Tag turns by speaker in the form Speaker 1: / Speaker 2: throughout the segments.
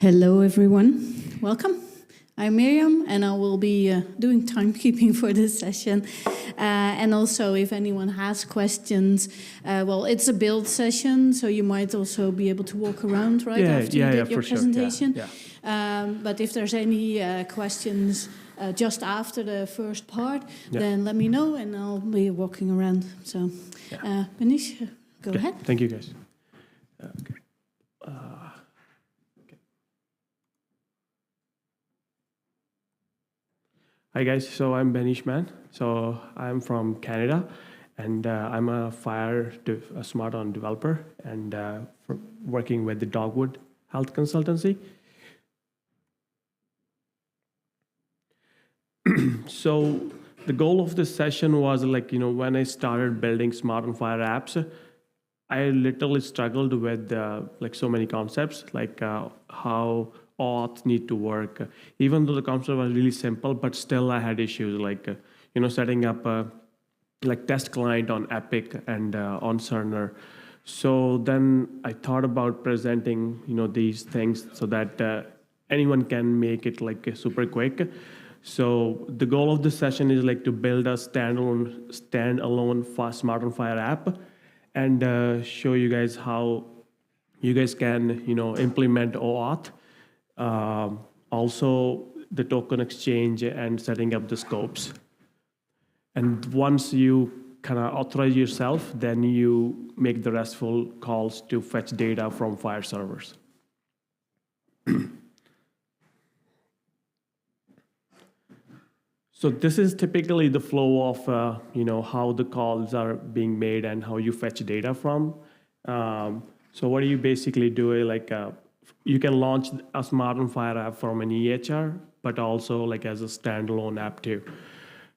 Speaker 1: Hello, everyone. Welcome. I'm Miriam, and I will be doing timekeeping for this session. And also, if anyone has questions, well, it's a build session, so you might also be able to walk around after you did your presentation.
Speaker 2: Sure. Yeah.
Speaker 1: But if there's any questions just after the first part, then let me know, and I'll be walking around. So, Behnish, go ahead.
Speaker 2: Thank you, guys. Okay. Hi guys, so I'm Behnish Mann. So I'm from Canada, and I'm a FHIR smart on developer, and working with the Dogwood Health Consultancy. So the goal of this session was when I started building smart on FHIR apps, I literally struggled with so many concepts, how auth need to work. Even though the concept was really simple, but still I had issues setting up a test client on Epic and on Cerner. So then I thought about presenting these things so that anyone can make it super quick. So the goal of this session is to build a standalone smart on FHIR app, and show you guys how you guys can implement OAuth. Also the token exchange and setting up the scopes. And once you kind of authorize yourself, then you make the RESTful calls to fetch data from FHIR servers. So this is typically the flow of how the calls are being made and how you fetch data from. So what do you basically do? You can launch a smart on FHIR app from an EHR, but also as a standalone app too.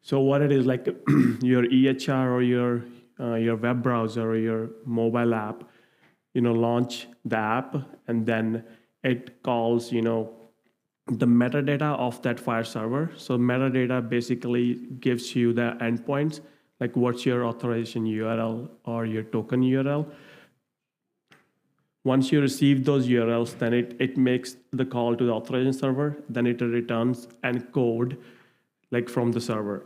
Speaker 2: So what it is, your EHR or your web browser or your mobile app, launch the app, and then it calls the metadata of that FHIR server. So metadata basically gives you the endpoints, what's your authorization URL or your token URL. Once you receive those URLs, then it makes the call to the authorization server, then it returns and code from the server.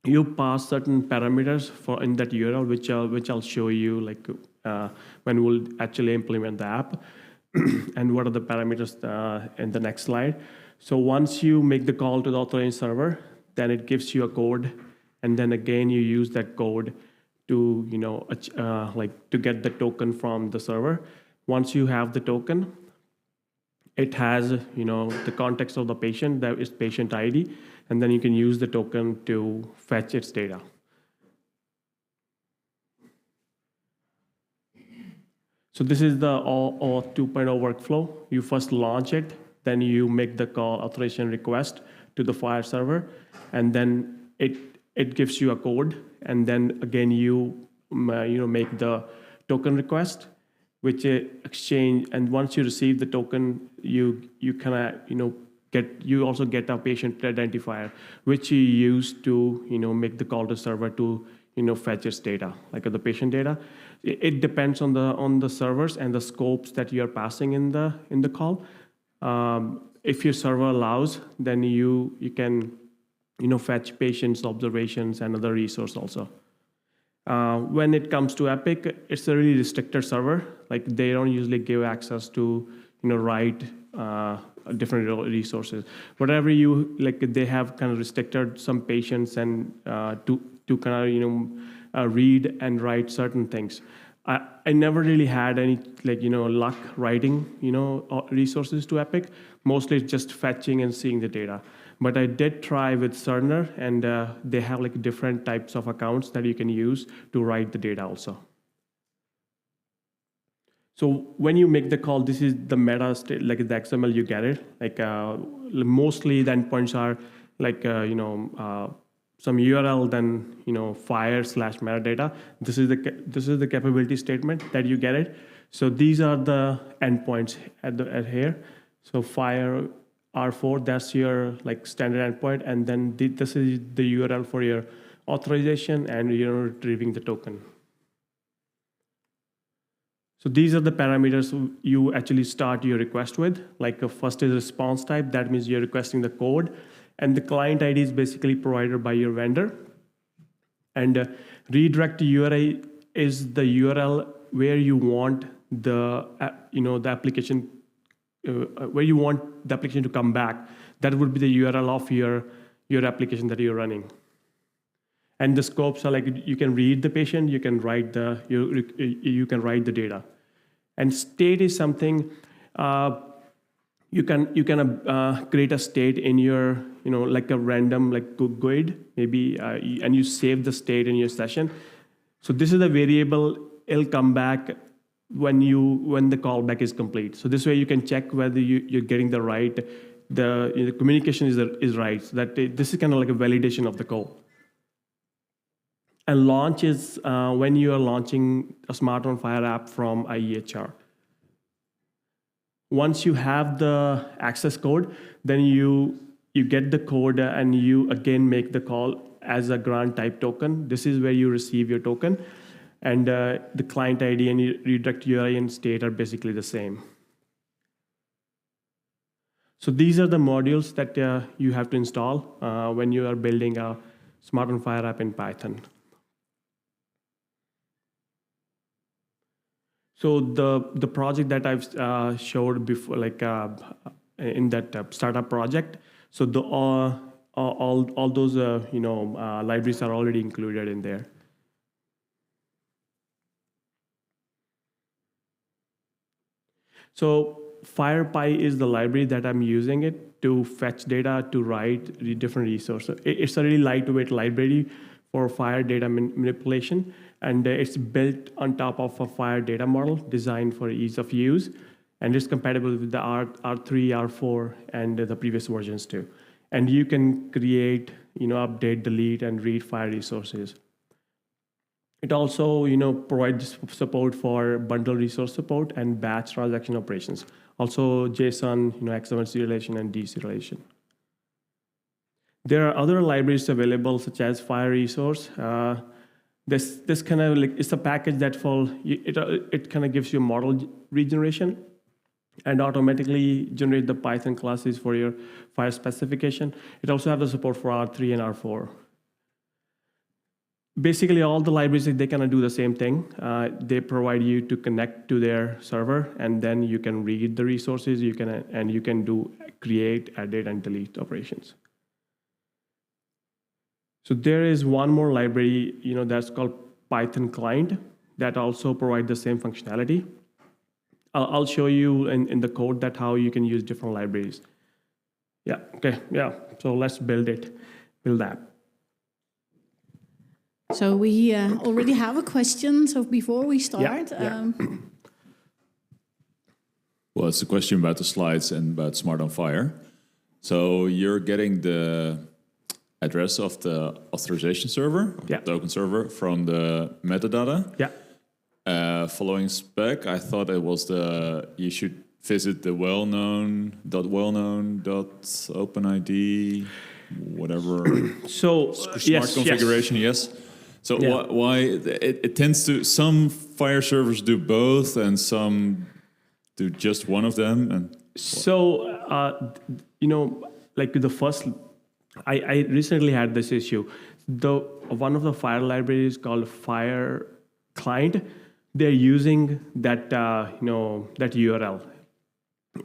Speaker 2: You pass certain parameters in that URL, which I'll show you when we'll actually implement the app, and what are the parameters in the next slide. So once you make the call to the authorization server, then it gives you a code, and then again you use that code to to get the token from the server. Once you have the token, it has the context of the patient, that is patient ID, and then you can use the token to fetch its data. So this is the OAuth 2.0 workflow. You first launch it, then you make the call authorization request to the FHIR server, and then it gives you a code, and then again you make the token request, which exchange. And once you receive the token, you also get a patient identifier, which you use to make the call to server to fetch its data, the patient data. It depends on the servers and the scopes that you are passing in the call. If your server allows, then you can fetch patients' observations and other resource also. When it comes to Epic, it's a really restricted server. They don't usually give access to write different resources. Whatever you they have kind of restricted some patients and to kind of read and write certain things. I never really had any luck writing resources to Epic. Mostly it's just fetching and seeing the data. But I did try with Cerner, and they have different types of accounts that you can use to write the data also. So when you make the call, this is the meta state, the XML you get it. Mostly the endpoints are some URL, then FHIR/metadata. This is the capability statement that you get it. So these are the endpoints at here. So FHIR R4, that's your standard endpoint, and then this is the URL for your authorization and retrieving the token. So these are the parameters you actually start your request with. Like first is response type. That means you're requesting the code. And the client ID is basically provided by your vendor. And redirect URI is the URL where you want the the application where you want the application to come back. That would be the URL of your application that you're running. And the scopes are like you can read the patient, you can write the data. And state is something you can create a state in your like a random like GUID maybe, and you save the state in your session. So this is the variable. It'll come back when the callback is complete. So this way you can check whether you're getting the right the communication is right. So that this is kind of like a validation of the code. And launch is when you are launching a Smart on FHIR app from FHIR. Once you have the access code, then you get the code and you again make the call as a grant type token. This is where you receive your token. And the client ID and redirect URI and state are basically the same. So these are the modules that you have to install when you are building a Smart on FHIR app in Python. So the project that I've showed before, like in that startup project, so all those libraries are already included in there. So FHIR is the library that I'm using it to fetch data, to write the different resources. It's a really lightweight library for FHIR data manipulation, and it's built on top of a FHIR data model designed for ease of use, and it's compatible with the R3, R4, and the previous versions too. And you can create, update, delete, and read FHIR resources. It also, provides support for bundle resource support and batch transaction operations. Also JSON, XML serialization and deserialization. There are other libraries available such as FHIR resource. This kind of like it's a package that it kind of gives you model regeneration and automatically generate the Python classes for your FHIR specification. It also has the support for R3 and R4. Basically, all the libraries, they kind of do the same thing. They provide you to connect to their server, and then you can read the resources. You can do create, edit, and delete operations. So there is one more library, that's called Python client that also provide the same functionality. I'll show you in the code that how you can use different libraries. Yeah. Okay. Yeah. So let's build that.
Speaker 1: So we already have a question. So before we start,
Speaker 3: well, it's a question about the slides and about Smart on FHIR. So you're getting the address of the authorization server, token server, from the metadata.
Speaker 2: Yeah.
Speaker 3: Following spec, I thought it was you should visit the well-known.OpenID, whatever.
Speaker 2: So
Speaker 3: smart configuration, yes. So why it tends to, some FHIR servers do both and some do just one of them. And
Speaker 2: so like the first, I recently had this issue. One of the FHIR libraries called FHIR client, they're using that that URL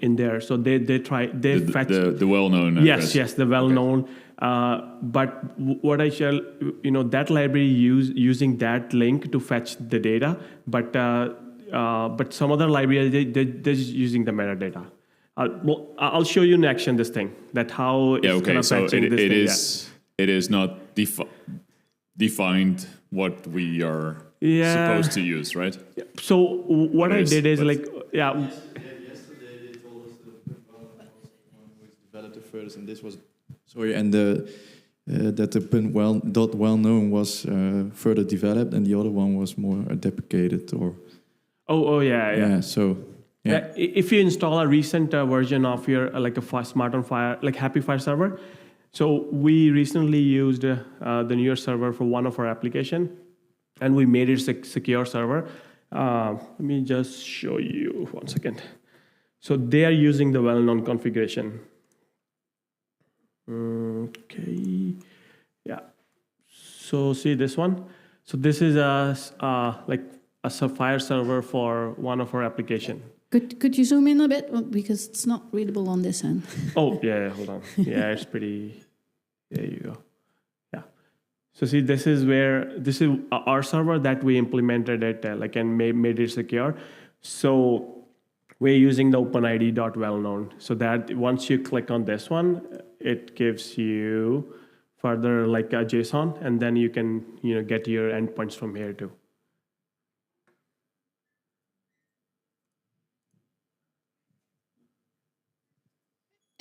Speaker 2: in there. So they fetch
Speaker 3: the well-known.
Speaker 2: Yes, the well-known. Okay. But what I shall, that library using that link to fetch the data. But some other library they're just using the metadata. I'll show you in action this thing, that how it's kind of fetching this thing.
Speaker 3: It is not defined what we are supposed to use, right?
Speaker 2: Yeah. So what I did is
Speaker 4: Yesterday they told us developed the furthest, and this was that the well-known was further developed, and the other one was more deprecated or.
Speaker 2: If you install a recent version of your Smart on FHIR, like Happy FHIR server, so we recently used the newer server for one of our application, and we made it a secure server. Let me just show you 1 second. So they are using the well-known configuration. Okay, yeah. So see this one. So this is like a FHIR server for one of our application.
Speaker 1: Could you zoom in a bit, because it's not readable on this end?
Speaker 2: Oh yeah, hold on. Yeah, it's pretty. There you go. Yeah. So see, this is our server that we implemented it like and made it secure. So we're using the OpenID.wellknown. So that once you click on this one, it gives you further like a JSON, and then you can get your endpoints from here too.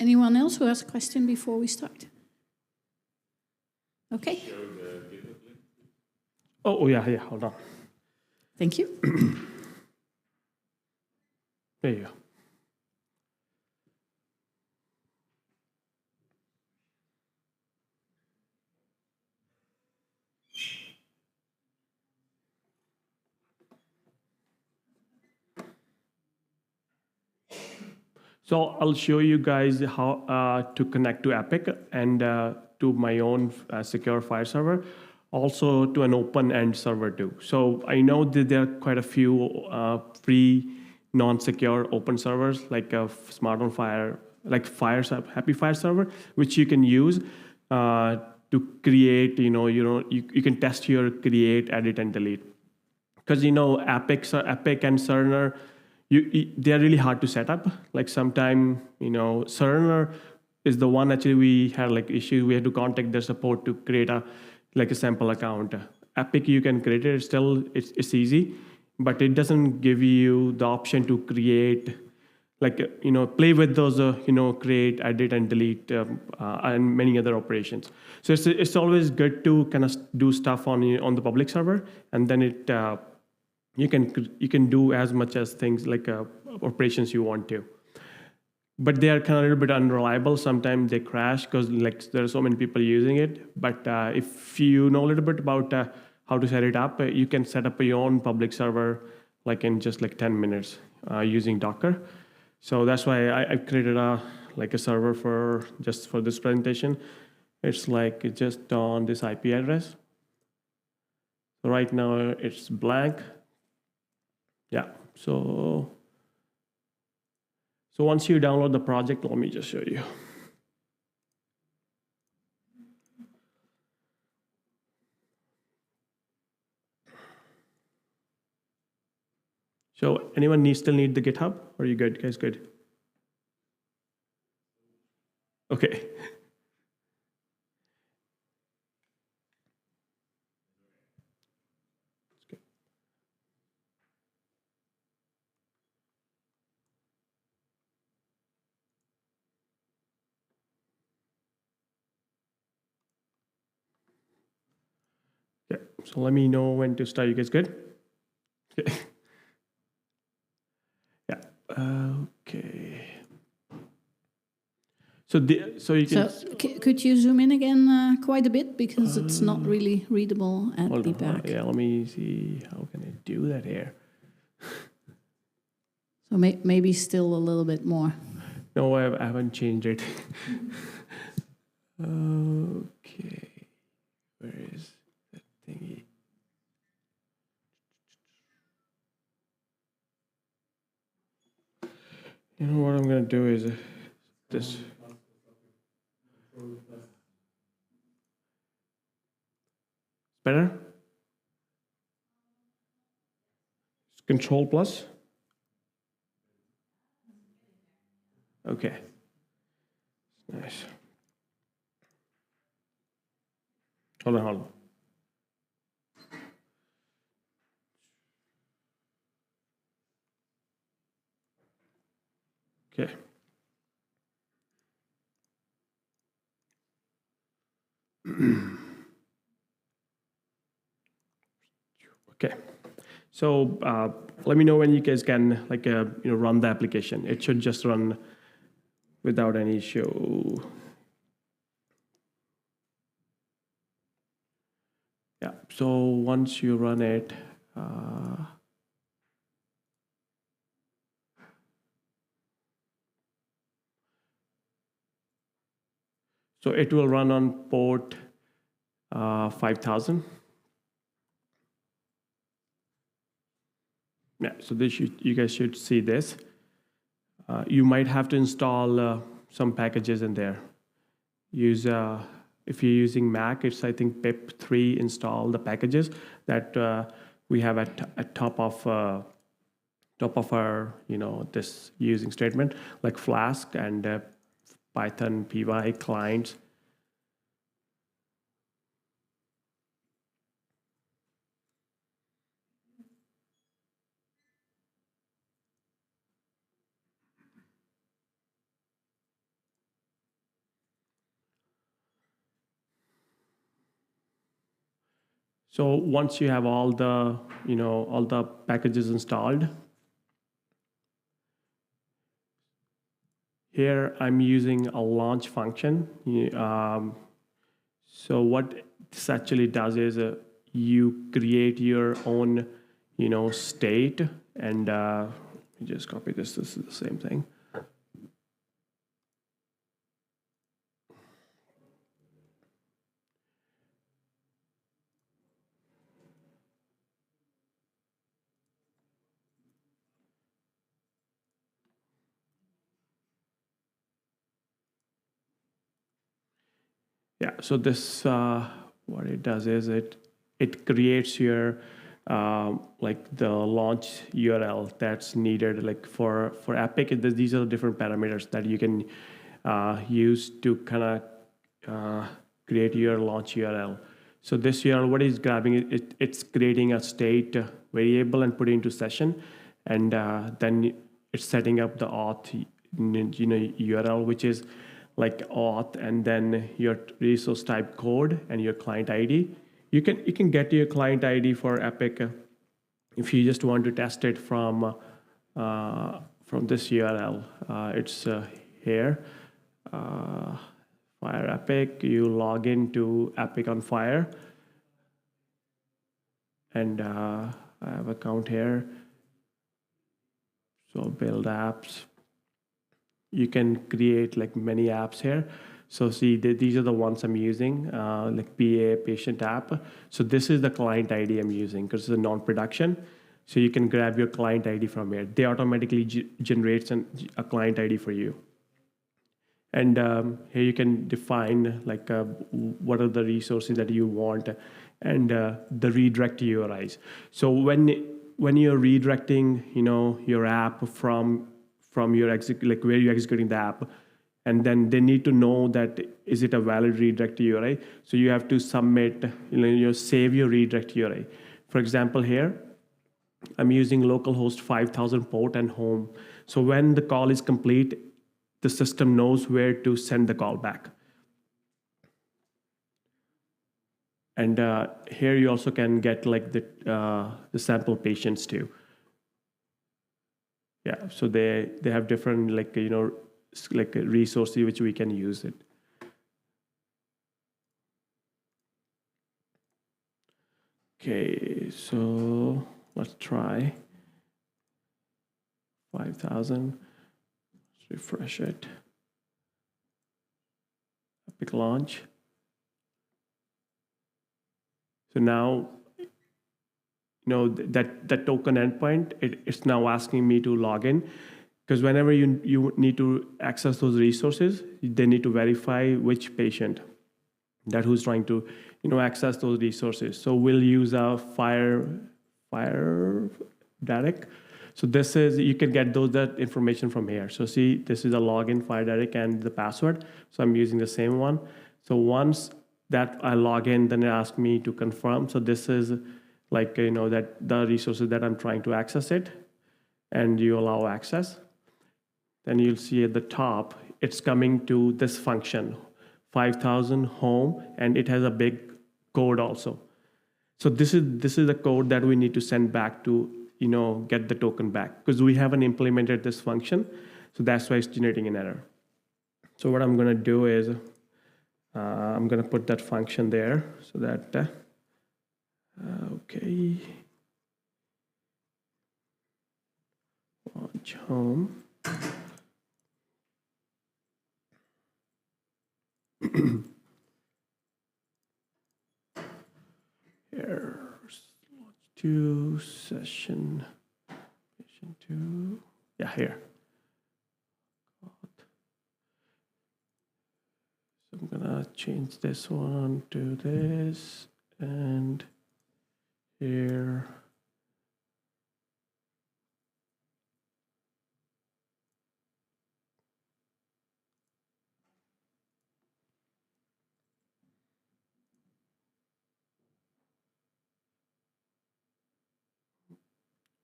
Speaker 1: Anyone else who has a question before we start? Okay.
Speaker 2: Oh yeah, hold on.
Speaker 1: Thank you.
Speaker 2: There you go. So I'll show you guys how to connect to Epic and to my own secure FHIR server, also to an open end server too. So I know that there are quite a few free non-secure open servers like Smart on FHIR, like Happy FHIR server, which you can use to create. You can test your create, edit, and delete. Because Epic and Cerner, they're really hard to set up. Like sometime, Cerner is the one actually we had like issue. We had to contact their support to create a sample account. Epic, you can create it. It's easy, but it doesn't give you the option to create, play with those, create, edit, and delete, and many other operations. So it's always good to kind of do stuff on the public server, and then you can do as much as things like operations you want to. But they are kind of a little bit unreliable. Sometimes they crash because there are so many people using it. But if you know a little bit about how to set it up, you can set up your own public server in just 10 minutes using Docker. So that's why I created a server for this presentation. It's just on this IP address. So right now it's blank. Yeah. So once you download the project, let me just show you. So anyone still need the GitHub? Or are you good, guys? Good. Okay. Okay. So let me know when to start. You guys good? Okay. Yeah. Okay. So you can.
Speaker 1: So could you zoom in again quite a bit, because it's not really readable at the back.
Speaker 2: Yeah, let me see how can I do that here.
Speaker 1: So maybe still a little bit more.
Speaker 2: No, I haven't changed it. Okay, where is that thingy? You know what I'm gonna do is this. Better? Control plus? Okay. Nice. Hold on. Okay. Okay. So let me know when you guys can run the application. It should just run without any issue. Yeah. So once you run it, So it will run on port 5000. Yeah, so you guys should see this. You might have to install some packages in there. If you're using Mac, it's I think pip3 install the packages that we have at top of our this using statement, like Flask and Python py clients. So once you have all the packages installed, here I'm using a launch function. So what this actually does is you create your own state, and just copy this. This is the same thing. Yeah, so this, what it does is it creates your, like the launch URL that's needed, like for Epic. These are the different parameters that you can use to kind of create your launch URL. So this URL, what it's grabbing, it's creating a state variable and putting into session, and then it's setting up the auth URL, which is like auth, and then your resource type code and your client ID. You can get your client ID for Epic if you just want to test it from this URL. It's here, FHIR Epic. You log into Epic on FHIR, and I have an account here. So build apps. You can create like many apps here. So see, these are the ones I'm using, like PA, patient app. So this is the client ID I'm using because it's a non-production. So you can grab your client ID from here. They automatically generate a client ID for you. And here you can define like what are the resources that you want, and the redirect URIs. So when you're redirecting, your app from your like where you're executing the app, and then they need to know that is it a valid redirect URI. So you have to submit, save your redirect URI. For example, here I'm using localhost 5000 port and home. So when the call is complete, the system knows where to send the call back. And here you also can get like the sample patients too. Yeah, so they have different like like resources which we can use it. Okay, so let's try 5000. Let's refresh it. Epic launch. So now, that token endpoint, it's now asking me to log in, because whenever you need to access those resources, they need to verify which patient that who's trying to access those resources. So we'll use a FHIR Direct. So this is, you can get that information from here. So see, this is a login FHIR Direct and the password. So I'm using the same one. So once that I log in, then it asks me to confirm. So this is like, that the resources that I'm trying to access it, and you allow access. Then you'll see at the top, it's coming to this function, 5000 home, and it has a big code also. So this is the code that we need to send back to, get the token back, because we haven't implemented this function. So that's why it's generating an error. So what I'm going to do is, I'm going to put that function there so that, okay, launch home. to session, patient 2, yeah, here. So I'm gonna change this one to this, and here.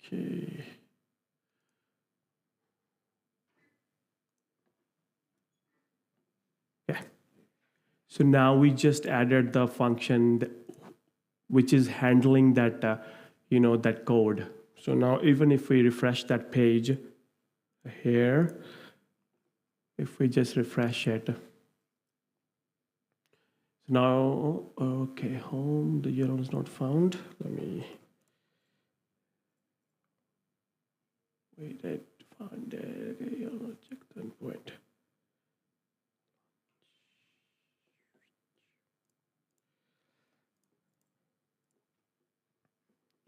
Speaker 2: Okay. Yeah. So now we just added the function which is handling that, that code. So now even if we refresh that page here, if we just refresh it. So now, okay, home, the URL is not found. Let me wait, I found it. Okay, I'll check the endpoint.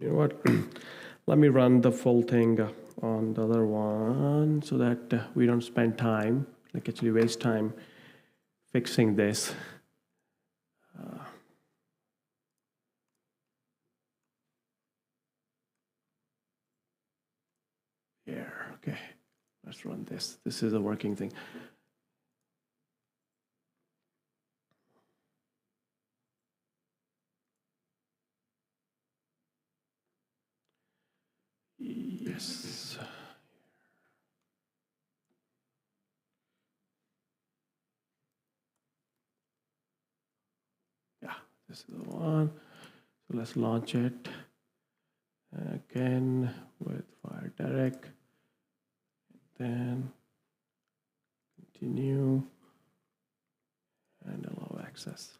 Speaker 2: You know what? Let me run the full thing on the other one so that we don't spend time, like actually waste time fixing this. Here, okay, let's run this. This is a working thing. Yes. Yeah, this is the one. So let's launch it again with FHIR Direct. Then continue and allow access.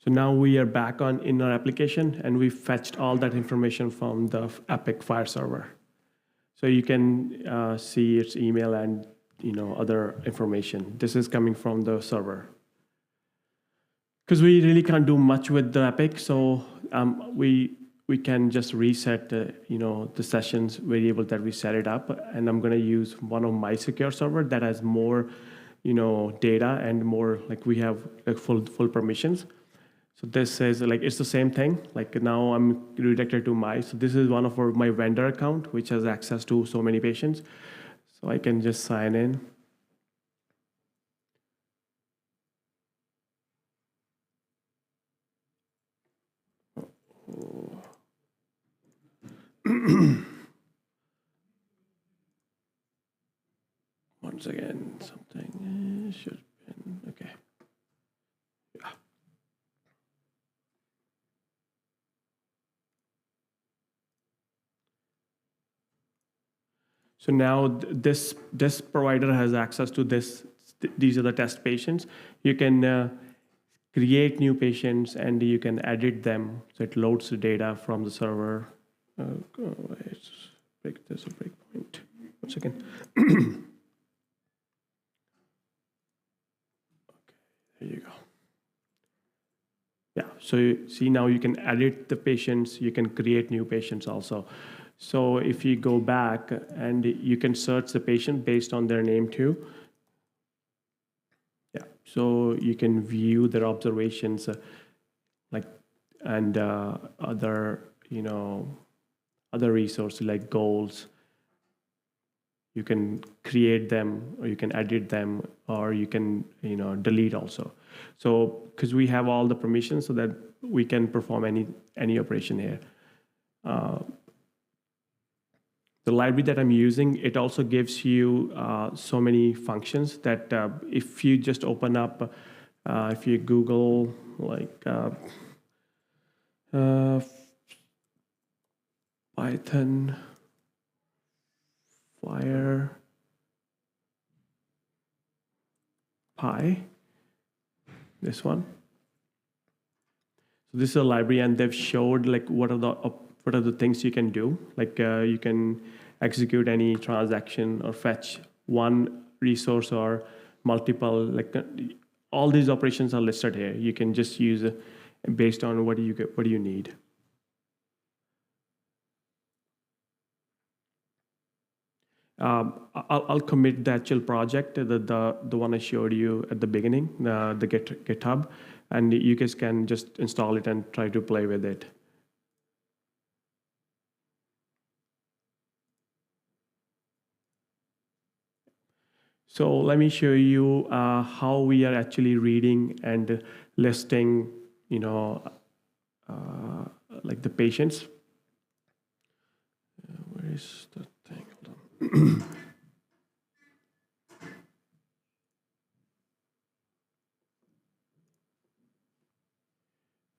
Speaker 2: So now we are back in our application, and we fetched all that information from the Epic FHIR server. So you can see its email and other information. This is coming from the server. Because we really can't do much with the Epic, so we can just reset the sessions variable that we set it up, and I'm going to use one of my secure server that has more data and more, like we have like full permissions. So this is like, it's the same thing. Like now I'm redirected to so this is one of my vendor account, which has access to so many patients. So I can just sign in. Once again, something should have been, okay. Yeah. So now this provider has access to this. These are the test patients. You can create new patients and you can edit them. So it loads the data from the server. Let's break this a breakpoint. 1 second. Okay, there you go. Yeah, so you see now you can edit the patients, you can create new patients also. So if you go back and you can search the patient based on their name too. Yeah, so you can view their observations and other resources like goals. You can create them, or you can edit them, or you can delete also. So because we have all the permissions, so that we can perform any operation here. The library that I'm using, it also gives you so many functions that if you just open up, if you Google like Python FHIR Pi, this one. So this is a library, and they've showed like what are the things you can do. Like you can execute any transaction or fetch one resource or multiple. Like all these operations are listed here. You can just use based on what do you need. I'll commit the actual project, the one I showed you at the beginning, the GitHub, and you guys can just install it and try to play with it. So let me show you how we are actually reading and listing, like the patients. Where is the thing? Hold on.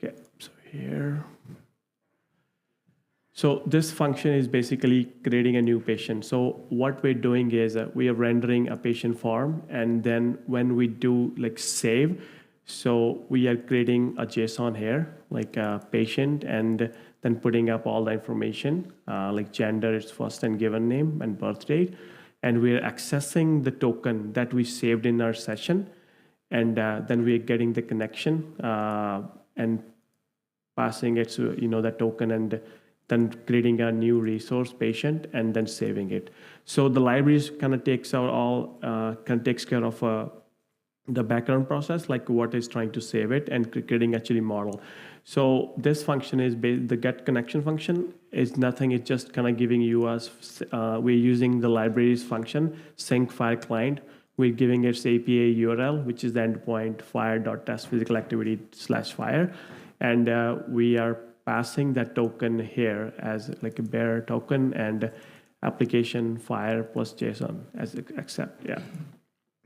Speaker 2: Okay, so here. So this function is basically creating a new patient. So what we're doing is we are rendering a patient form, and then when we do like save, so we are creating a JSON here, like a patient, and then putting up all the information, like gender, its first and given name, and birth date. And we're accessing the token that we saved in our session. And then we're getting the connection and passing it to, that token, and then creating a new resource patient and then saving it. So the libraries kind of takes care of the background process, like what is trying to save it and creating actually model. So this function is the get connection function is nothing. It's just kind of giving you we're using the libraries function sync FHIR client. We're giving its API URL, which is the endpoint FHIR.test_physicalactivity/FHIR, and we are passing that token here as like a bearer token and application FHIR plus JSON as accept. Yeah.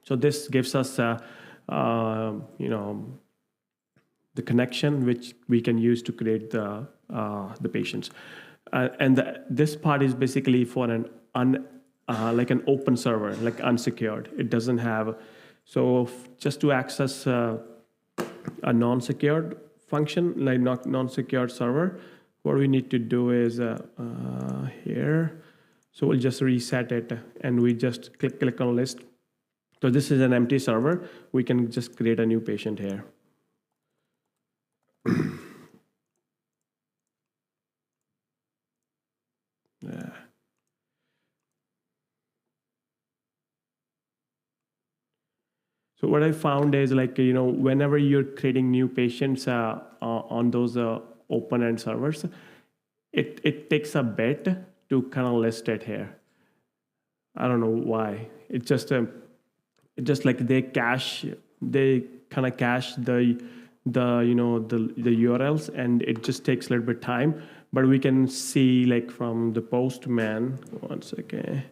Speaker 2: So this gives us the connection which we can use to create the patients, this part is basically for like an open server, like unsecured. It doesn't have. So just to access a non-secured function, like not non-secured server, what we need to do is here. So we'll just reset it, and we just click on list. So this is an empty server. We can just create a new patient here. Yeah. So what I found is whenever you're creating new patients on those open-end servers, it takes a bit to kind of list it here. I don't know why. It's just like they kind of cache the URLs, and it just takes a little bit of time. But we can see like from the postman, one second.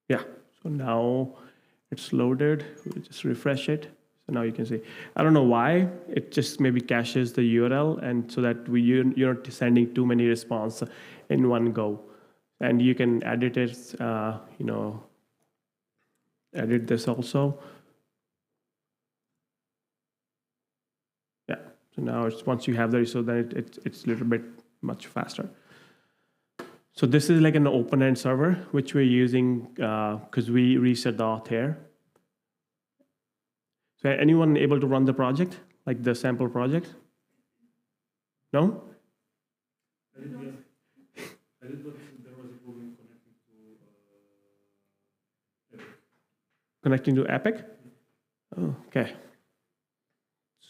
Speaker 2: Yeah, so now it's loaded. We'll just refresh it. So now you can see. I don't know why. It just maybe caches the URL, and so that you're not sending too many responses in one go. And you can edit it, edit this also. Yeah, so now once you have so then it's a little bit much faster. So this is like an open-end server, which we're using because we reset the auth here. So anyone able to run the project, like the sample project? No? I didn't know there was a problem connecting to Epic. Oh, okay.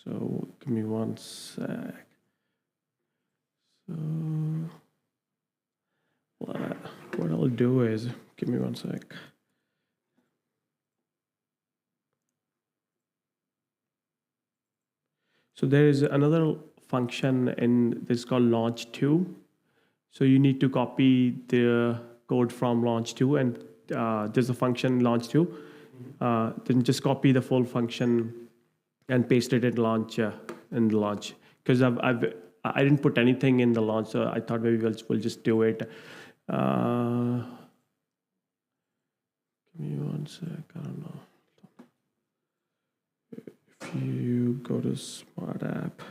Speaker 2: So give me one sec. So what I'll do is, give me one sec. So there is another function in this called launch2. So you need to copy the code from launch2, and there's a function launch2. Then just copy the full function and paste it in launch because I didn't put anything in the launch, so I thought maybe we'll just do it. Give Give me one sec. I don't know. If you go to Smart App.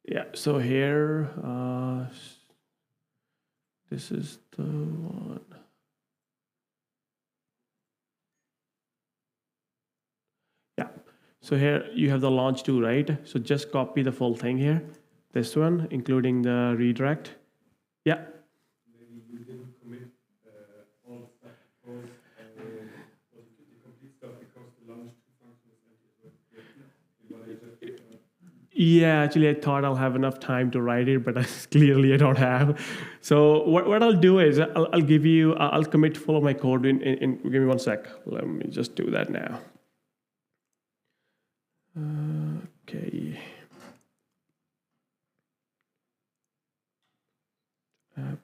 Speaker 2: Yeah, so here, this is the one. Yeah, so here you have the launch tool, right? So just copy the full thing here. This one, including the redirect. Yeah.
Speaker 5: Maybe you didn't commit all stuff because the complete stuff because the launch two function is empty as well.
Speaker 2: Yeah, actually, I thought I'll have enough time to write it, but clearly I don't have. So what I'll do is I'll give you, I'll commit full of my code in give me one sec. Let me just do that now. Okay. App.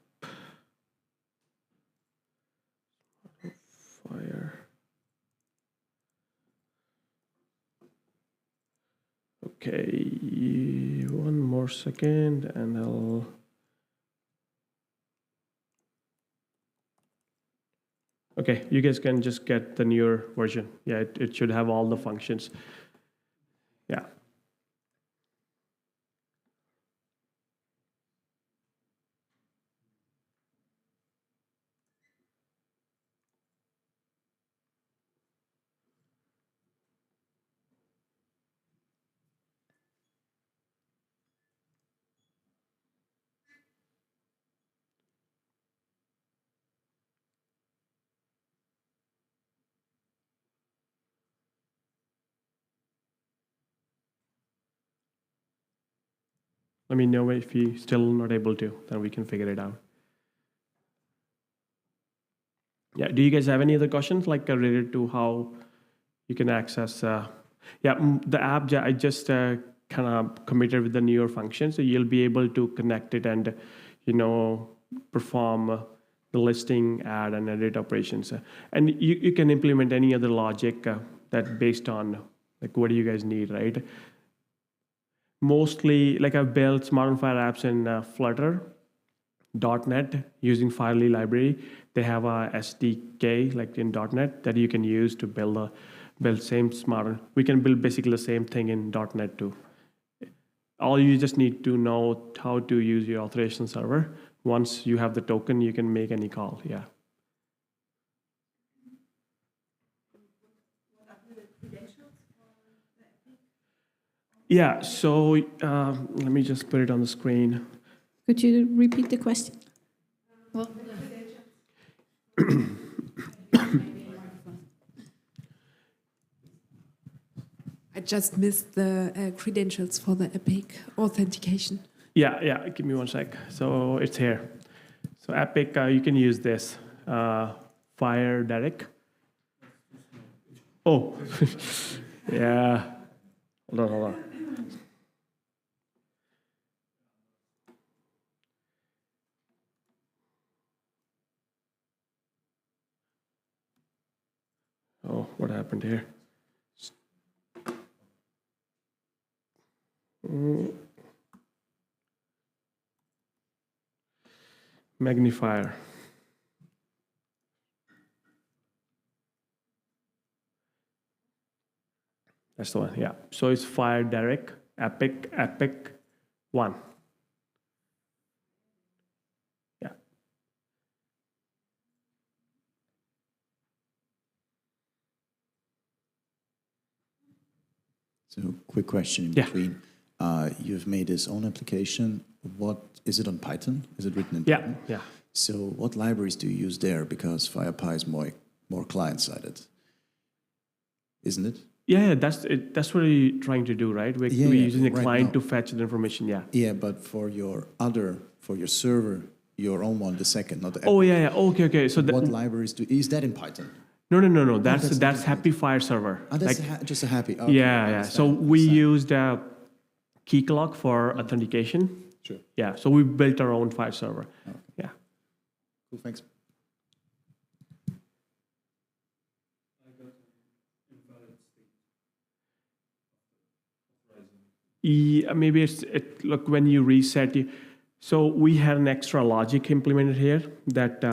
Speaker 2: FHIR. Okay, one more second and I'll. Okay, you guys can just get the newer version. Yeah, it should have all the functions. Yeah. Let me know if you're still not able to, then we can figure it out. Yeah, do you guys have any other questions like related to how you can access? The app, I just kind of committed with the newer function, so you'll be able to connect it and, perform the listing, add, and edit operations. And you can implement any other logic that based on like what do you guys need, right? Mostly, like I've built Smart on FHIR apps in Flutter, .NET using FHIR library. They have a SDK like in .NET that you can use to build same smart. We can build basically the same thing in .NET too. All you just need to know how to use your authorization server. Once you have the token, you can make any call. Yeah. Yeah, so let me just put it on the screen.
Speaker 1: Could you repeat the question? Well,
Speaker 6: I just missed the credentials for the Epic authentication.
Speaker 2: Yeah, give me one sec. So it's here. So Epic, you can use this. FHIR Direct. Oh, yeah. Hold on. Oh, what happened here? Magnifier. That's the one, yeah. So it's FHIR Direct, Epic 1. Yeah.
Speaker 7: So, quick question in between. You've made this own application. What is it on Python? Is it written in Python?
Speaker 2: Yeah.
Speaker 7: So, what libraries do you use there? Because FHIR is more client-sided, isn't it?
Speaker 2: Yeah, that's it. That's what we're trying to do, right? We're using a client to fetch the information. Yeah.
Speaker 7: Yeah, but for your server, your own one, the second, not the.
Speaker 2: Oh yeah. Okay. So
Speaker 7: what libraries is that in Python?
Speaker 2: No. That's Happy FHIR server.
Speaker 7: That's
Speaker 2: like,
Speaker 7: just a happy. Okay,
Speaker 2: yeah. So we used key clock for authentication.
Speaker 7: Sure.
Speaker 2: Yeah. So we built our own FHIR server.
Speaker 7: Okay.
Speaker 2: Yeah.
Speaker 7: Cool. Thanks.
Speaker 2: Maybe look, when you reset, so we had an extra logic implemented here that,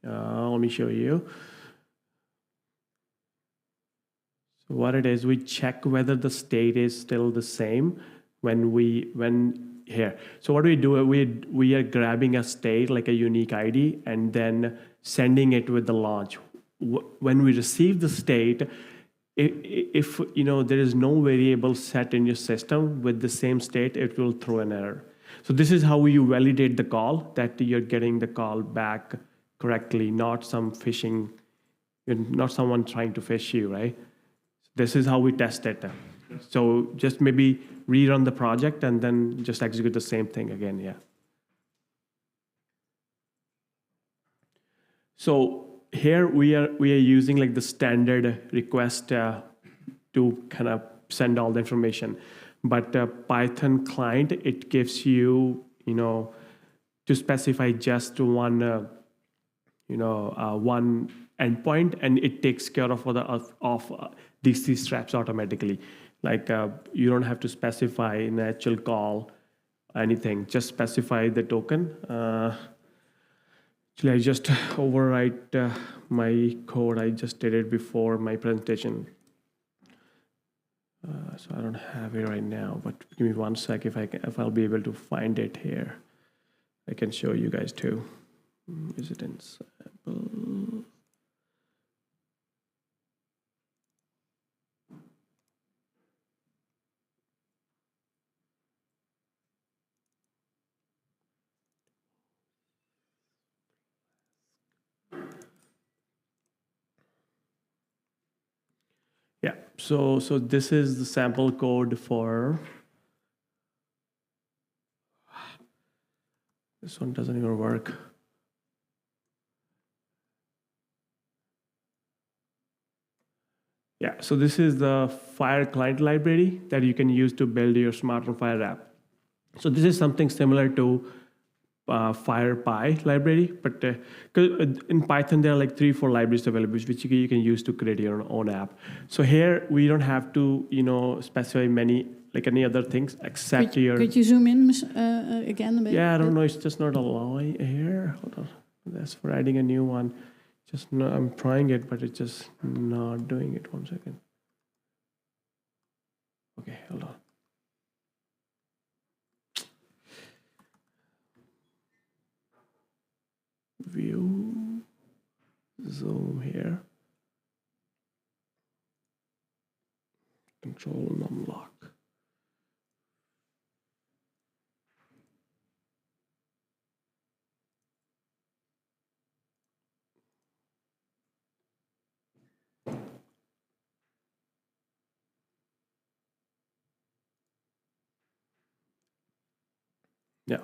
Speaker 2: let me show you. So what it is, we check whether the state is still the same when here. So what we do, we are grabbing a state like a unique ID and then sending it with the launch. When we receive the state, if there is no variable set in your system with the same state, it will throw an error. So this is how you validate the call, that you're getting the call back correctly, not some phishing, not someone trying to phish you, right? This is how we test it. So just maybe rerun the project and then just execute the same thing again, yeah. So here we are using like the standard request to kind of send all the information. But Python client, it gives you, to specify just one, one endpoint, and it takes care of these three steps automatically. Like you don't have to specify an actual call, anything. Just specify the token. Actually, I just overwrite my code. I just did it before my presentation. So I don't have it right now, but give me 1 sec. If I'll be able to find it here, I can show you guys too. Is it in sample? Yeah, so this is the sample code for, this one doesn't even work. Yeah, so this is the FHIR client library that you can use to build your Smart on FHIR app. So this is something similar to FHIR Py library, but in Python there are like 3-4 libraries available which you can use to create your own app. So here we don't have to specify any other things except
Speaker 1: Could you zoom in again a bit?
Speaker 2: Yeah, I don't know. It's just not allowing here. Hold on. That's for adding a new one. Just no, I'm trying it, but it's just not doing it. 1 second. Okay, hold on. View, zoom here, control numlock. Yeah.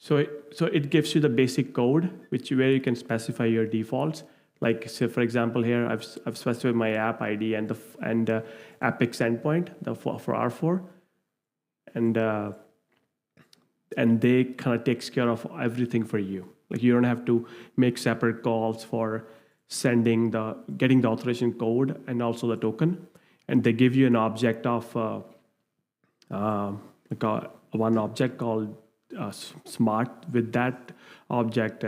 Speaker 2: So it gives you the basic code, where you can specify your defaults. Like, say for example, here I've specified my app ID and Epic's endpoint for R4, and they kind of takes care of everything for you. Like you don't have to make separate calls for getting the authorization code and also the token, and they give you an object of one object called smart. With that object,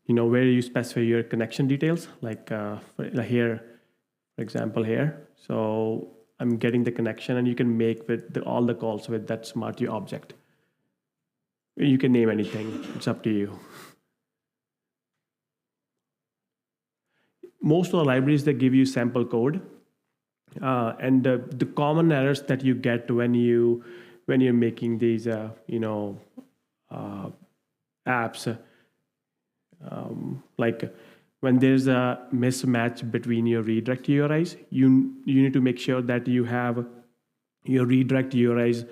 Speaker 2: where you specify your connection details, like here, for example here. So I'm getting the connection, and you can make all the calls with that smart object. You can name anything, it's up to you. Most of the libraries, they give you sample code, and the common errors that you get when you're making these apps, like when there's a mismatch between your redirect URIs, you need to make sure that you have your redirect URIs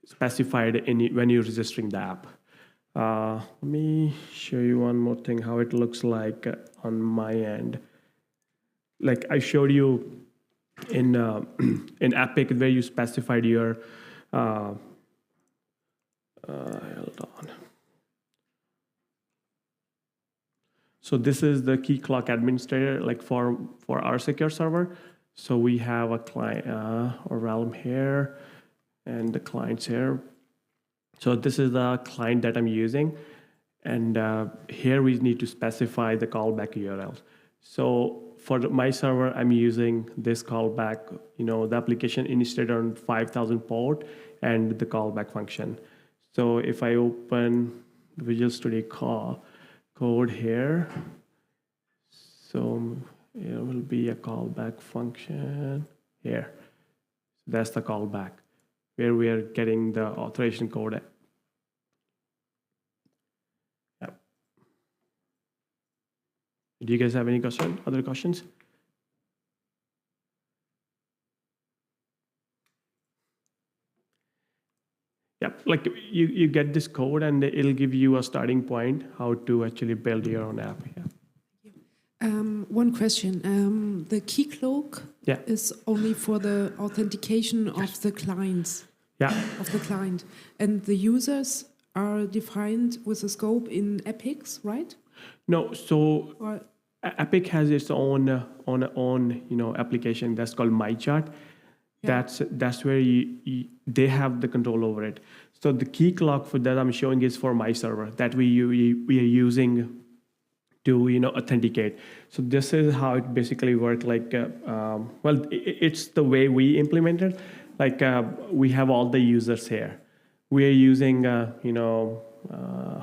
Speaker 2: specified when you're registering the app. Let me show you one more thing, how it looks like on my end. Like I showed you in Epic, where you specified your hold on. So this is the key clock administrator, like for our secure server. So we have a client or realm here, and the clients here. So this is the client that I'm using, and here we need to specify the callback URL. So for my server, I'm using this callback, the application instead on 5000 port and the callback function. So if I open Visual Studio code here, so it will be a callback function here. That's the callback where we are getting the authorization code. Yep. Do you guys have any other questions? Yep, like you get this code and it'll give you a starting point how to actually build your own app. Yeah.
Speaker 6: One question. The key cloak is only for the authentication of the clients.
Speaker 2: Yeah.
Speaker 6: Of the client. And the users are defined with a scope in Epics, right?
Speaker 2: No, so Epic has its own application that's called MyChart. Yeah. That's where they have the control over it. So the key clock for that I'm showing is for my server that we are using to authenticate. So this is how it basically works. Like it's the way we implement it. Like we have all the users here. We are using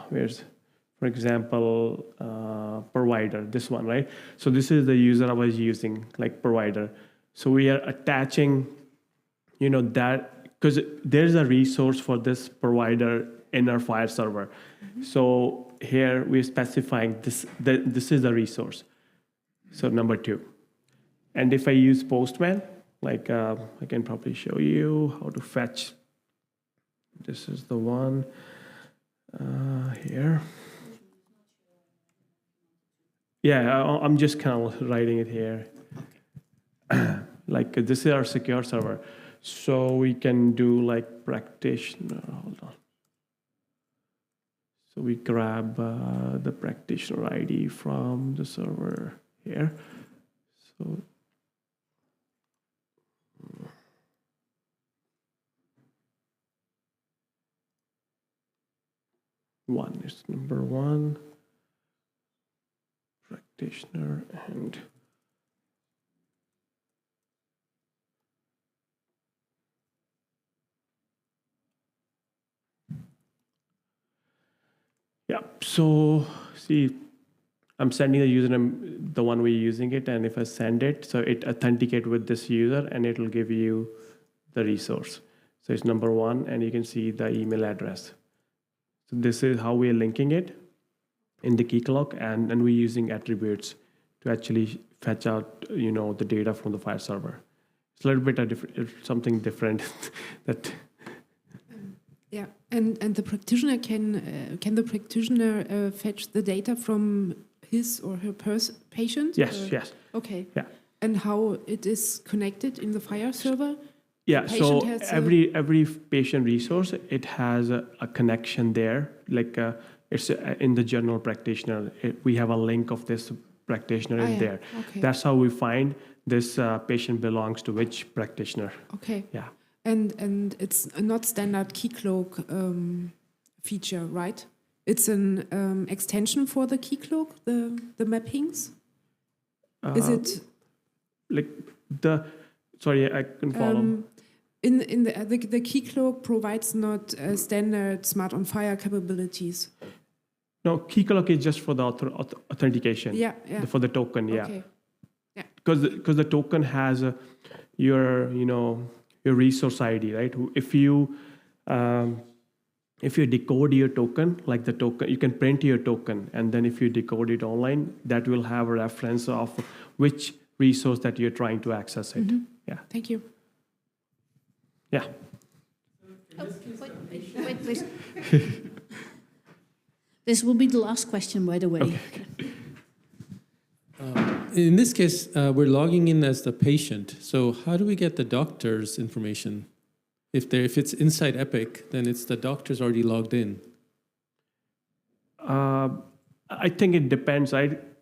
Speaker 2: where's, for example, provider, this one, right? So this is the user I was using, like provider. So we are attaching that because there's a resource for this provider in our FHIR server. Mm-hmm. So here we're specifying this is the resource. So number 2. And if I use Postman, like I can probably show you how to fetch. This is the one here. Yeah, I'm just kind of writing it here. Like this is our secure server. So we can do like practitioner, hold on. So we grab the practitioner ID from the server here. So one is number 1, practitioner, and yeah, so see, I'm sending the username, the one we're using it, and if I send it, so it authenticate with this user and it will give you the resource. So it's number 1, and you can see the email address. So this is how we're linking it in the key clock, and we're using attributes to actually fetch out, the data from the FHIR server. It's a little bit something different that.
Speaker 6: Yeah, and the practitioner can the practitioner fetch the data from his or her patient?
Speaker 2: Yes, yes.
Speaker 6: Okay.
Speaker 2: Yeah.
Speaker 6: And how it is connected in the FHIR server?
Speaker 2: Yeah, so every patient resource, it has a connection there. Like it's in the general practitioner. We have a link of this practitioner in there. Okay. That's how we find this patient belongs to which practitioner. Okay. Yeah.
Speaker 6: And it's not standard key cloak feature, right? It's an extension for the key cloak, the mappings. Is it
Speaker 2: like the? Sorry, I couldn't follow.
Speaker 6: In the key cloak provides not standard smart on FHIR capabilities.
Speaker 2: No, key cloak is just for the authentication. Yeah. For the token, yeah. Okay. Yeah. Because the token has your resource ID, right? If you decode your token, like the token, you can print your token, and then if you decode it online, that will have a reference of which resource that you're trying to access it. Mm-hmm. Yeah.
Speaker 6: Thank you.
Speaker 2: Yeah.
Speaker 1: Oh, wait, please. This will be the last question, by the way.
Speaker 2: Okay.
Speaker 5: In this case, we're logging in as the patient. So how do we get the doctor's information? If it's inside Epic, then it's the doctor's already logged in.
Speaker 2: I think it depends.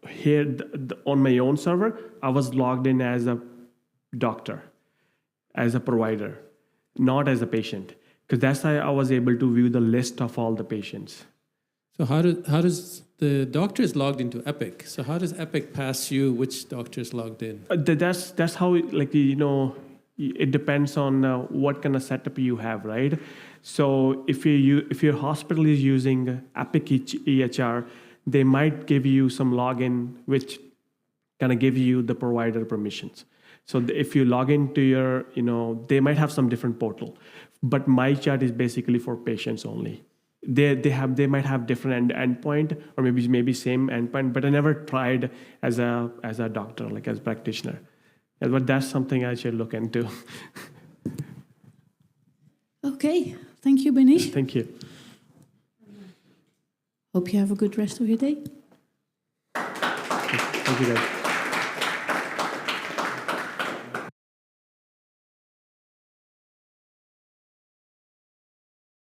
Speaker 2: Here on my own server, I was logged in as a doctor, as a provider, not as a patient, because that's how I was able to view the list of all the patients.
Speaker 8: So how does the doctor is logged into Epic? So how does Epic pass you which doctor is logged in?
Speaker 2: That's how, like, you know, it depends on what kind of setup you have, right? So if your hospital is using Epic EHR, they might give you some login which kind of give you the provider permissions. So if you log into your, you know, they might have some different portal, but MyChart is basically for patients only. They might have different endpoint, or maybe same endpoint, but I never tried as a doctor, like as a practitioner. But that's something I should look into.
Speaker 1: Okay, thank you, Behnish.
Speaker 2: Thank you.
Speaker 1: Hope you have a good rest of your day.
Speaker 2: Thank you, guys.